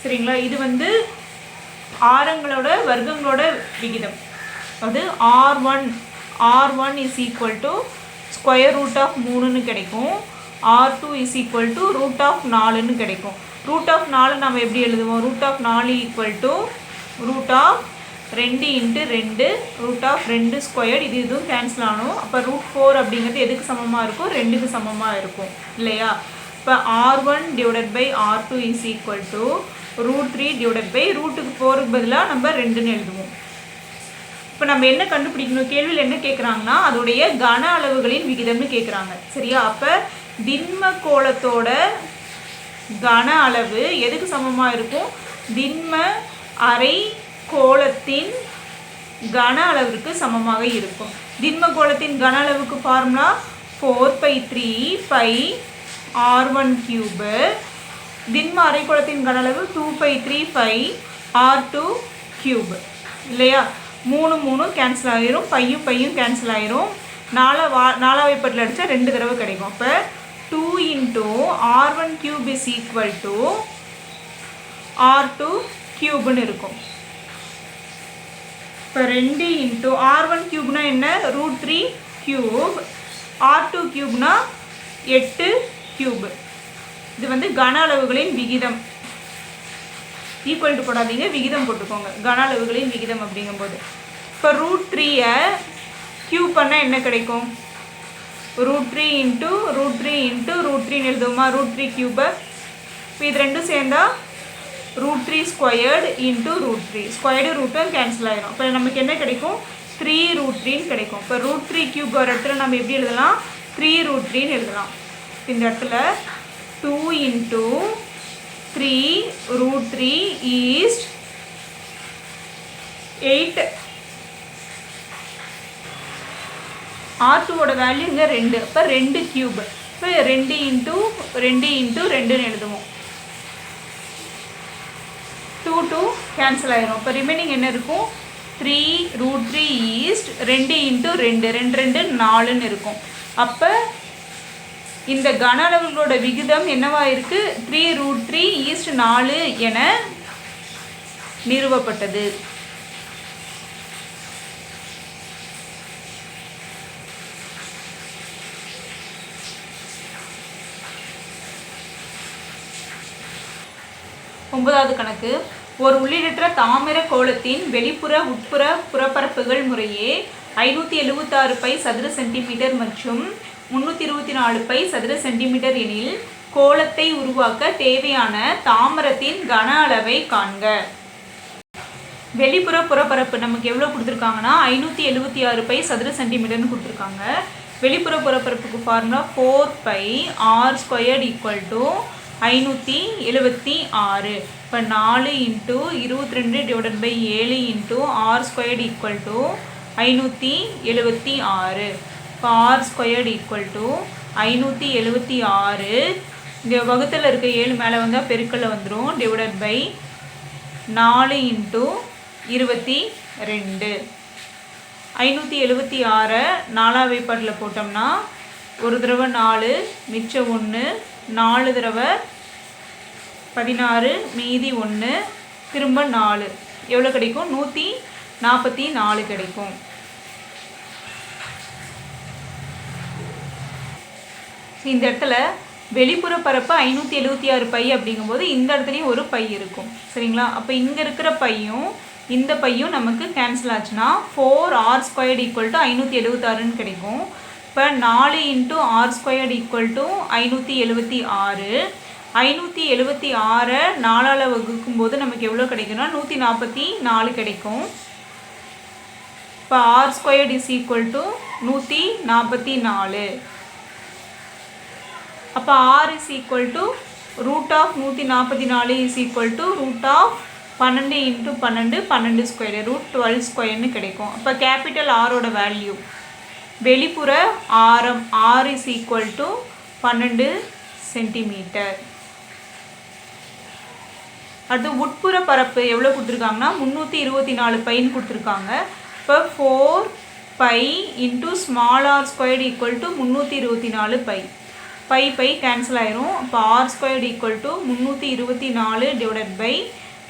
சரிங்களா? இது வந்து ஆரங்களோட வர்க்கங்களோட விகிதம். அது r1 = √3ன்னு கிடைக்கும். r2 = √4ன்னு கிடைக்கும். √4 நம்ம எப்படி எழுதுவோம்? √4 = √2 × 2 √2² இது இதுவும் கேன்சல் ஆகணும். அப்போ √4 அப்படிங்கிறது எதுக்கு சமமாக இருக்கும்? 2க்கு சமமாக இருக்கும் இல்லையா? இப்போ r1 / r2 = √3 / √4க்கு பதிலாக நம்ம 2ன்னு எழுதுவோம். இப்போ நம்ம என்ன கண்டுபிடிக்கணும்? கேள்வியில் என்ன கேட்குறாங்கன்னா, அதோடைய கன அளவுகளின் விகிதம்னு கேட்குறாங்க. சரியா? அப்போ திண்ம கோளத்தோட கன அளவு எதுக்கு சமமாக இருக்கும்? திண்ம அரை கோளத்தின் கன அளவிற்கு சமமாக இருக்கும். திண்ம கோளத்தின் கன அளவுக்கு ஃபார்முலா 4/3 π r1³. திண்ம அரைக்கோளத்தின் கன அளவு 2/3 π r2³ இல்லையா? 3 கேன்சல் ஆகிரும், பையும் கேன்சல் ஆகிரும். 4 பட்டில் அடித்தா 2 தடவை கிடைக்கும். அப்போ 2 × r1³ = r2³ இருக்கும். இப்போ 2 × r1³ என்ன? √3³ r2³ 8³ இது வந்து கன அளவுகளின் விகிதம். ஈக்குவல் டு போடாதீங்க, விகிதம் போட்டுக்கோங்க. கன அளவுகளின் விகிதம் அப்படிங்கும்போது இப்போ √3 க்யூப் பண்ணால் என்ன கிடைக்கும்? √3 × √3 எழுதுவோமா? √3³. இப்போ இது ரெண்டும் சேர்ந்தா √3² × √3 ஸ்கொயர்டு ரூட்டும் கேன்சல் ஆகிடும். இப்போ நமக்கு என்ன கிடைக்கும்? 3√3ன்னு கிடைக்கும். இப்போ √3³ வர இடத்துல நம்ம எப்படி எழுதலாம்? 3√3ன்னு எழுதலாம். இந்த இடத்துல 2 × 3√3 = 8. r2ஓட வேல்யூ இங்கே 2. அப்போ 2³. இப்போ 2 × 2ன்னு எழுதுவோம். 2 கேன்சல் ஆகிரும். இப்போ ரிமைனிங் என்ன இருக்கும்? 3√3 = 2 × 2 4ன்னு இருக்கும். அப்போ இந்த கன அளவுகளோட விகிதம் என்னவா இருக்கு? 3√3 = 4 என நிறுவப்பட்டது. ஒன்பதாவது கணக்கு. ஒரு உள்ளிடற்ற தாமிர கோளத்தின் வெளிப்புற உட்புற புறப்பரப்புகள் முறையே 576 π சதுர சென்டிமீட்டர் மற்றும் 324 π சதுர சென்டிமீட்டர் எனில் கோளத்தை உருவாக்க தேவையான தாமிரத்தின் கன அளவை காண்க. வெளிப்புற புறப்பரப்பு நமக்கு எவ்வளோ கொடுத்துருக்காங்கன்னா 576 π சதுர சென்டிமீட்டர்னு கொடுத்துருக்காங்க. வெளிப்புற புறப்பரப்புக்கு ஃபார்முலா 4π r² = 576. இப்போ 4 × 22 / 7 × r² = 576. இப்போ r² = 576. இங்கே வகுத்தில் இருக்க 7 மேலே வந்தால் பெருக்கல்ல வந்துடும். /4 × 22. 576 4ஆம் வாய்ப்பாட்டில் போட்டோம்னா ஒரு தடவை 4 மிச்சம் 1, 4 தடவை 16 மீதி 1 திரும்ப 4 எவ்வளோ கிடைக்கும்? 144 கிடைக்கும். இந்த இடத்துல வெளிப்புற பரப்பு 576 பை அப்படிங்கும்போது இந்த இடத்துலையும் ஒரு பை இருக்கும். சரிங்களா? அப்போ இங்கே இருக்கிற பையும் இந்த பையும் நமக்கு கேன்சல் ஆச்சுன்னா 4r² = 576ன்னு கிடைக்கும். இப்போ 4 × r² = 576. 576 4ஆல் வகுக்கும்போது நமக்கு எவ்வளோ கிடைக்கும்னா 144 கிடைக்கும். இப்போ r² = 144. அப்போ r = √144 √12 × 12 12² √12² கிடைக்கும். அப்போ கேபிட்டல் ஆரோட வேல்யூ வெளிப்புற ஆரம் r = 12 சென்டிமீட்டர். அடுத்து உட்புற பரப்பு எவ்வளோ கொடுத்துருக்காங்கன்னா 324 பைன்னு கொடுத்துருக்காங்க. இப்போ 4 by × r² = 324 by. By cancel ஆயிரும். அப்போ r² = 324 /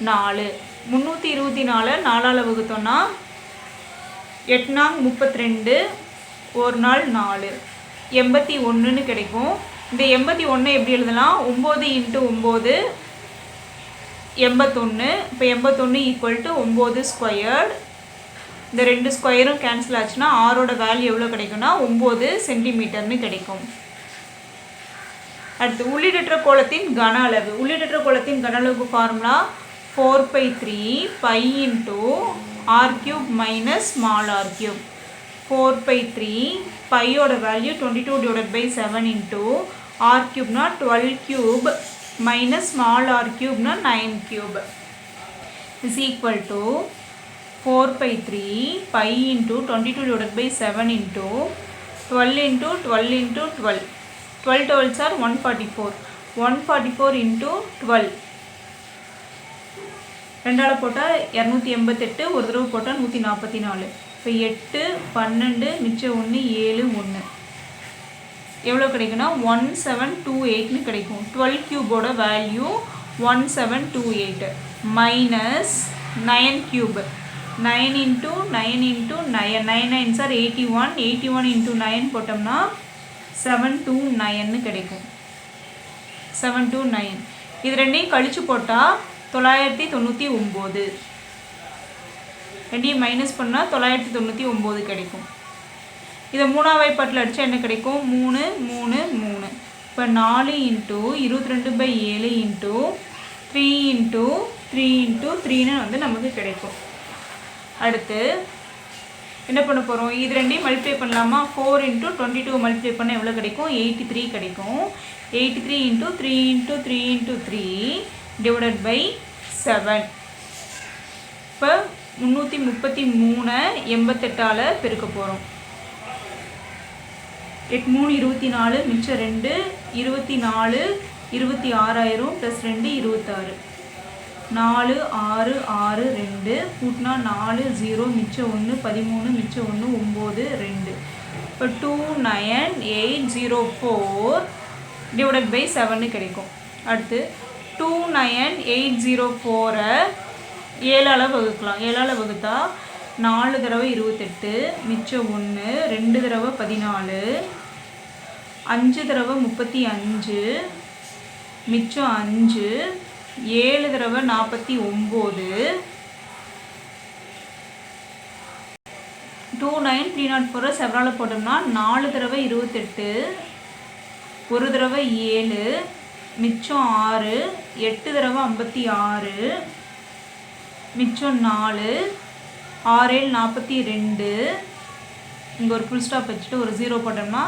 4. 324 4ஆல் வகுத்தோம்னா 8 நாங் 32, 1 நாள் 4, 81ன்னு கிடைக்கும். இந்த 81 எப்படி எழுதலாம்? 9 × 9 81. இப்போ 81 = 9². இந்த 2 ஸ்கொயரும் கேன்சல் ஆச்சுன்னா ஆரோட வேல்யூ எவ்வளோ கிடைக்கும்னா 9 சென்டிமீட்டர்னு கிடைக்கும். அடுத்து உள்ளீடற்ற கோளத்தின் கன அளவு. உள்ளீடற்ற கோளத்தின் கன அளவு formula 4/3 pi × r³ - small r³. 4/3 பையோட value 22/7 × r³ 12³ - small r³ 9³ is equal to 4/3 pi × 22/7 × 12 × 12 × 12. 12 12s are 144. 144 × 12. 2ஆல் போட்டால் 288, ஒரு தடவை போட்டால் 144. இப்போ 8 12 மிச்சம் 1 7 1 எவ்வளோ கிடைக்குன்னா 1728ன்னு கிடைக்கும். 12³ வேல்யூ 1728 மைனஸ் 9³ 9 × 9 × 9 9 9s are 81. 81 × 9 போட்டோம்னா 729ன்னு கிடைக்கும். 729. இது ரெண்டையும் கழிச்சு போட்டால் 999. ரெண்டையும் மைனஸ் பண்ணால் 999 கிடைக்கும். இதை 3ஆம் வாய்ப்பாட்டில் அடித்தா என்ன கிடைக்கும்? 3 3 3. இப்போ 4 × 22/7 × 3 × 3 × 3ன்னு வந்து நமக்கு கிடைக்கும். அடுத்து என்ன பண்ண போகிறோம்? இது ரெண்டையும் மல்டிப்ளை பண்ணலாமா? 4 × 22 மல்டிப்ளை பண்ணால் எவ்வளோ கிடைக்கும்? 83 கிடைக்கும். 83 × 3 × 3 × 3 /7. இப்போ 333 88ஆல் பெருக்க போகிறோம். 8 3 24 மிச்சம் 2 24 26,000 + 2 26. 4 6 6 2 கூட்டினா 4 0 மிச்சம் 1 13 மிச்சம் 1 9 2. இப்போ 29804 /7 கிடைக்கும். அடுத்து 29804 7ஆல் வகுக்கலாம். 7ஆல் வகுத்தா 4 தடவை 28 மிச்சம் 1 2 தடவை 14 5 தடவை 35 மிச்சம் 5 7 தடவை 49 29304 7ஆல் போட்டோம்னா 4 தடவை 28 1 தடவை 7 மிச்சம் 6 8 தடவை 56 மிச்சம் 4 6 7 42. இங்கே ஒரு ஃபுல் ஸ்டாப் வச்சுட்டு ஒரு 0 போட்டோம்னா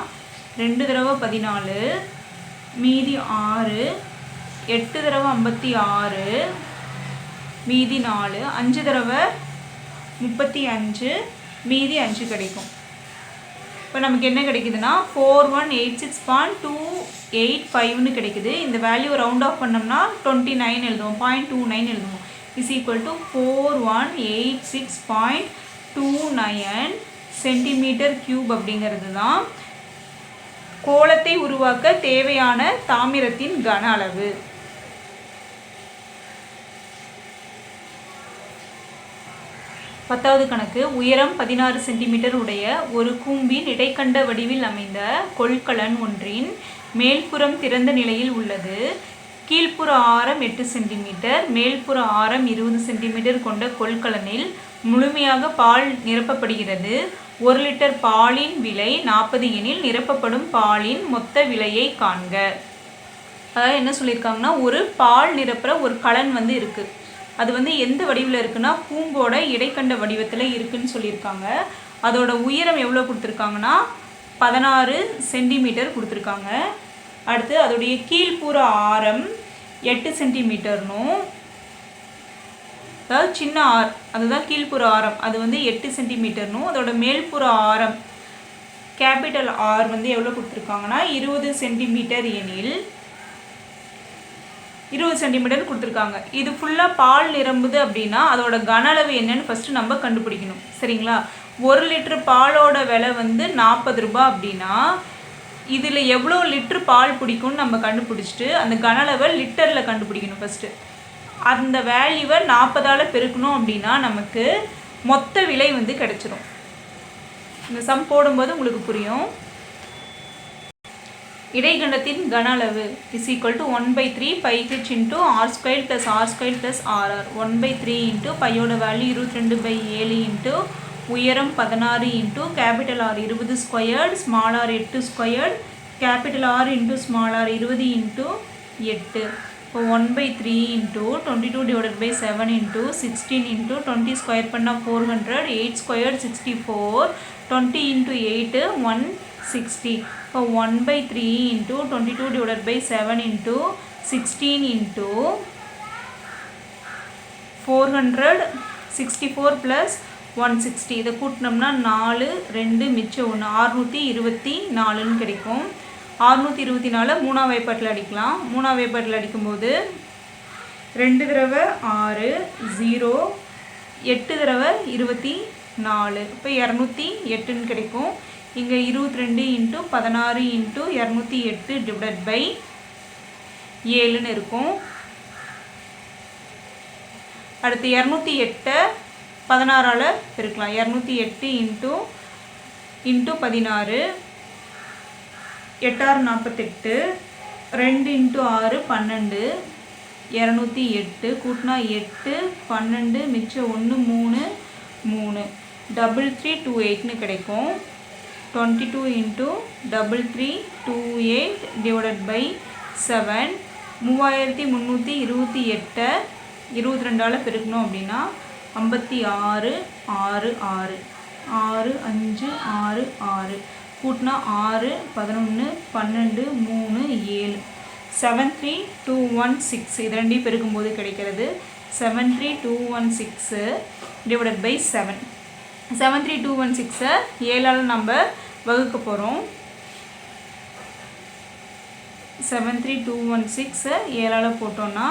2 தடவை 14 மீதி 6 8 தடவை 56 மீதி 4 5 தடவை 35 மீதி 5 கிடைக்கும். இப்போ நமக்கு என்ன கிடைக்குதுன்னா 4186.285ன்னு கிடைக்குது. இந்த வேல்யூ ரவுண்ட் ஆஃப் பண்ணோம்னா 29 எழுதுவோம். 0.29 எழுதுவோம். இஸ் ஈக்குவல் டு 4186.29 cm3 அப்படிங்கிறது தான் கோளத்தை உருவாக்க தேவையான தாமிரத்தின் கன அளவு. பத்தாவது கணக்கு. உயரம் 16 சென்டிமீட்டர் உடைய ஒரு கூம்பின் இடைக்கண்ட வடிவில் அமைந்த கொள்கலன் ஒன்றின் மேல்புறம் திறந்த நிலையில் உள்ளது. கீழ்ப்புற ஆரம் 8 சென்டிமீட்டர், மேல்புற ஆரம் 20 சென்டிமீட்டர் கொண்ட கொள்கலனில் முழுமையாக பால் நிரப்பப்படுகிறது. 1 லிட்டர் பாலின் விலை 40 எனில் நிரப்பப்படும் பாலின் மொத்த விலையை காண்க. அதாவது என்ன சொல்லியிருக்காங்கன்னா, ஒரு பால் நிரப்புற ஒரு கலன் இருக்குது. அது எந்த வடிவில் இருக்குன்னா கூம்போட இடைக்கண்ட வடிவத்தில் இருக்குன்னு சொல்லியிருக்காங்க. அதோட உயரம் எவ்வளோ கொடுத்துருக்காங்கன்னா 16 சென்டிமீட்டர் கொடுத்துருக்காங்க. அடுத்து அதோடைய கீழ்ப்புற ஆரம் 8 சென்டிமீட்டர்னும், அதாவது சின்ன ஆர் அதுதான் கீழ்ப்புற ஆரம், அது 8 சென்டிமீட்டர்னும், அதோட மேல்புற ஆரம் கேபிட்டல் ஆர் எவ்வளோ கொடுத்துருக்காங்கன்னா 20 சென்டிமீட்டர் எனில் 20 சென்டிமீட்டர் கொடுத்துருக்காங்க. இது ஃபுல்லாக பால் நிரம்புது அப்படின்னா அதோட கன அளவு என்னன்னு ஃபஸ்ட்டு நம்ம கண்டுபிடிக்கணும். சரிங்களா? 1 லிட்டர் பாலோட விலை 40 ரூபாய் அப்படின்னா இதில் எவ்வளோ லிட்ரு பால் பிடிக்கும்னு நம்ம கண்டுபிடிச்சிட்டு அந்த கன அளவை லிட்டரில் கண்டுபிடிக்கணும் ஃபஸ்ட்டு. அந்த வேல்யூவை 40ஆல் பெருக்கணும் அப்படின்னா நமக்கு மொத்த விலை கிடச்சிரும். இந்த சம் போடும்போது உங்களுக்கு புரியும். இடைக்கண்டத்தின் கன அளவு is equal to 1/3 πh into r² + r² + rr. 1/3 into பையோட வேல்யூ 22/7 இன்ட்டு உயரம் 16 into capital R 20 squared, small R 8 squared, capital R into small R 20 into 8. இப்போ 1/3 இன்ட்டு 22/7 இன்ட்டு 16 இன்ட்டு 20 ஸ்கொயர் பண்ணால் 400, 8 ஸ்கொயர்டு 64, 20 இன்ட்டு 8 160. இப்போ 1/3 இன்ட்டு 22/7 இன்ட்டு 16 இன்ட்டு 464 + 160. இதை கூட்டினோம்னா 4 2 மிச்சம் 1 624ன்னு கிடைக்கும். 624 3ஆம் வாய்ப்பாட்டில் அடிக்கலாம். 3ஆம் வாய்ப்பாட்டில் அடிக்கும்போது 2 தடவை 6 0, 8 தடவை 24, இப்போ 208ன்னு கிடைக்கும். இங்கே 22 இன்ட்டு 16 இன்ட்டு 208 டிவைடட் பை 7ன்னு இருக்கும். அடுத்து 208 16ஆல் பெருக்கலாம். 208 இன்ட்டு 16, 8 48, 2 இன்ட்டு 6 12, 208 கூட்டினா 8 12 மிச்சம் 1 3 3, 3328ன்னு கிடைக்கும். 22 இன்ட்டு 3328 டிவைடட் பை 7. 3328 22ஆல் பெருக்கணும் அப்படின்னா 56 6 6 6 5 6 6 கூட்டினா 6 11 12 3 7 73216. இது ரெண்டையும் பெருக்கும்போது கிடைக்கிறது 73216 டிவைடட் பை 7. 73216 7ஆல் நம்ம வகுக்க போகிறோம். 73216 7ஆல் போட்டோன்னா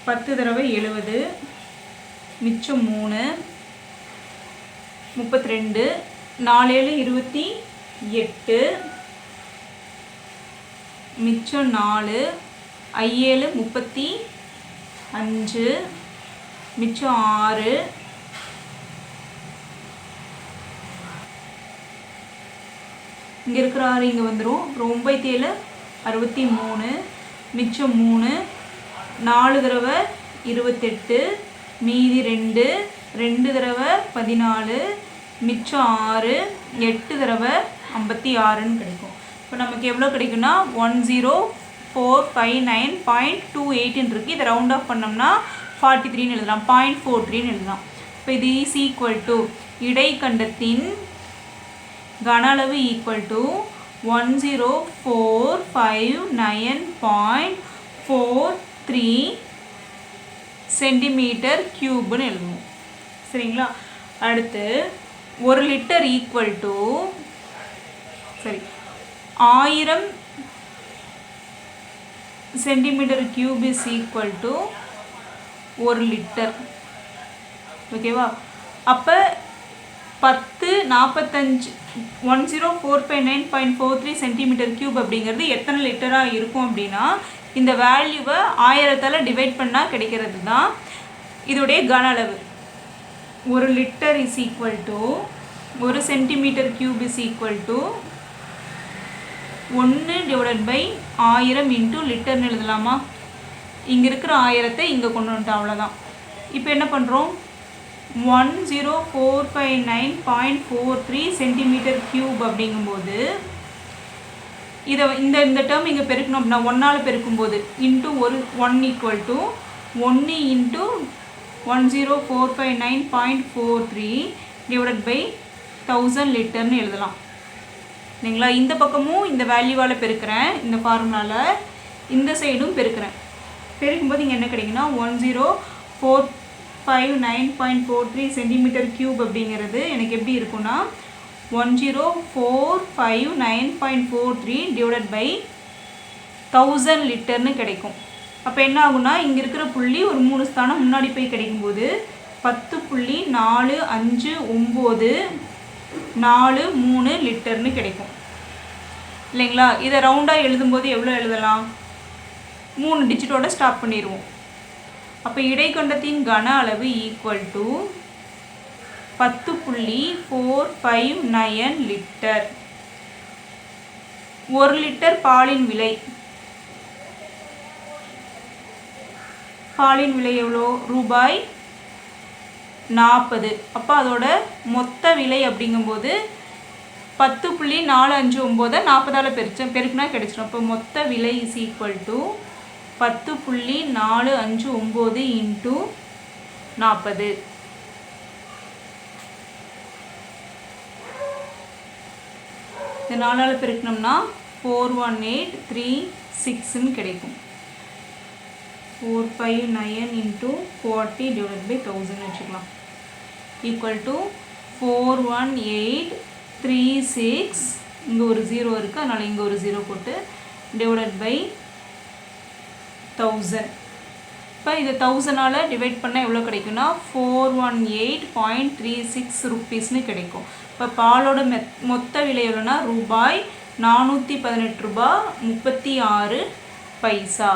10 தடவை 70 மிச்சம் 3 32, 4 7 28 மிச்சம் 4, 7 35 மிச்சம் 6, இங்கே இருக்கிற 6 இங்கே வந்துடும். 9 63 மிச்சம் 3, 4 தடவை 28 மீதி 2, 2 தடவை 14 மிச்சம் 6, 8 தடவை 56ன்னு கிடைக்கும். இப்போ நமக்கு எவ்வளோ கிடைக்குன்னா 10459.28ன்னு இருக்குது. இதை ரவுண்ட் ஆஃப் பண்ணோம்னா 43ன்னு எழுதலாம், 0.43ன்னு எழுதலாம். இப்போ இது இஸ் ஈக்குவல் டு இடைக்கண்டத்தின் கன அளவு ஈக்குவல் டு 10459.43 சென்டிமீட்டர் கியூப்னு எழுதுவோம். சரிங்களா? அடுத்து 1 litre equal to 1000 centimetre cube is equal to 1 litre. ஓகேவா? அப்போ 10 45 10459.43 சென்டிமீட்டர் கியூப் அப்படிங்கிறது எத்தனை லிட்டராக இருக்கும் அப்படின்னா இந்த வேல்யூவை 1000ஆல் டிவைட் பண்ணால் கிடைக்கிறது தான் இதோடைய கன அளவு. 1 litre is equal to 1 centimetre cube is equal to 1/1000 into லிட்டர்னு எழுதலாமா? இங்கே இருக்கிற 1000-ஐ இங்கே கொண்டு வந்துட்டோம், அவ்வளோதான். இப்போ என்ன பண்ணுறோம்? 10459.43 சென்டிமீட்டர் கியூப் அப்படிங்கும்போது இதை இந்த டேர்ம் இங்கே பெருக்கணும் அப்படின்னா 1ஆல் பெருக்கும்போது into 1 equal to 1 into 10459.43 divided by 1000 லிட்டர்னு எழுதலாம் இல்லைங்களா? இந்த பக்கமும் இந்த வேல்யூவால் பெருக்கிறேன், இந்த ஃபார்முலாவில் இந்த சைடும் பெருக்கிறேன். பெருக்கும்போது இங்கே என்ன கிடைக்குன்னா 10459.43 சென்டிமீட்டர் கியூப் அப்படிங்கிறது எனக்கு எப்படி இருக்குன்னா 10459.43 டிவைடட் பை 1000 லிட்டர்னு கிடைக்கும். அப்போ என்ன ஆகுனா இங்கே இருக்கிற புள்ளி ஒரு 3 ஸ்தானம் முன்னாடி போய் கிடைக்கும்போது 10.45943 லிட்டர்னு கிடைக்கும் இல்லைங்களா? இதை ரவுண்டாக எழுதும்போது எவ்வளோ எழுதலாம்? 3 டிஜிட்டோட ஸ்டாப் பண்ணிடுவோம். அப்போ இடைக்கண்டத்தின் கன அளவு ஈக்குவல் டு 10.459 லிட்டர். 1 லிட்டர் பாலின் விலை எவ்வளோ? ரூபாய் 40. அப்போ அதோட மொத்த விலை அப்படிங்கும்போது 10.459 40ஆல் பெருக்குனா கிடைச்சிடும். அப்போ மொத்த விலை இஸ் ஈக்குவல் டு 10.459 இன்ட்டு 40. இந்த 4ஆல் பெருக்கணும்னா 41836ன்னு கிடைக்கும். 459 இன்ட்டு 40 டிவைட் பை 1000 வச்சுக்கலாம். Equal to 41836. இங்கே ஒரு 0 இருக்குது, அதனால் இங்கே ஒரு 0 போட்டு டிவைட் பை 1000. இப்போ இது 1000ஆல் டிவைட் பண்ணால் எவ்வளோ கிடைக்குன்னா 418.36 ருப்பீஸ்னு கிடைக்கும். இப்போ பாலோட மொத்த விலை எவ்வளோனா ரூபாய் 418 ரூபாய் 36 பைசா.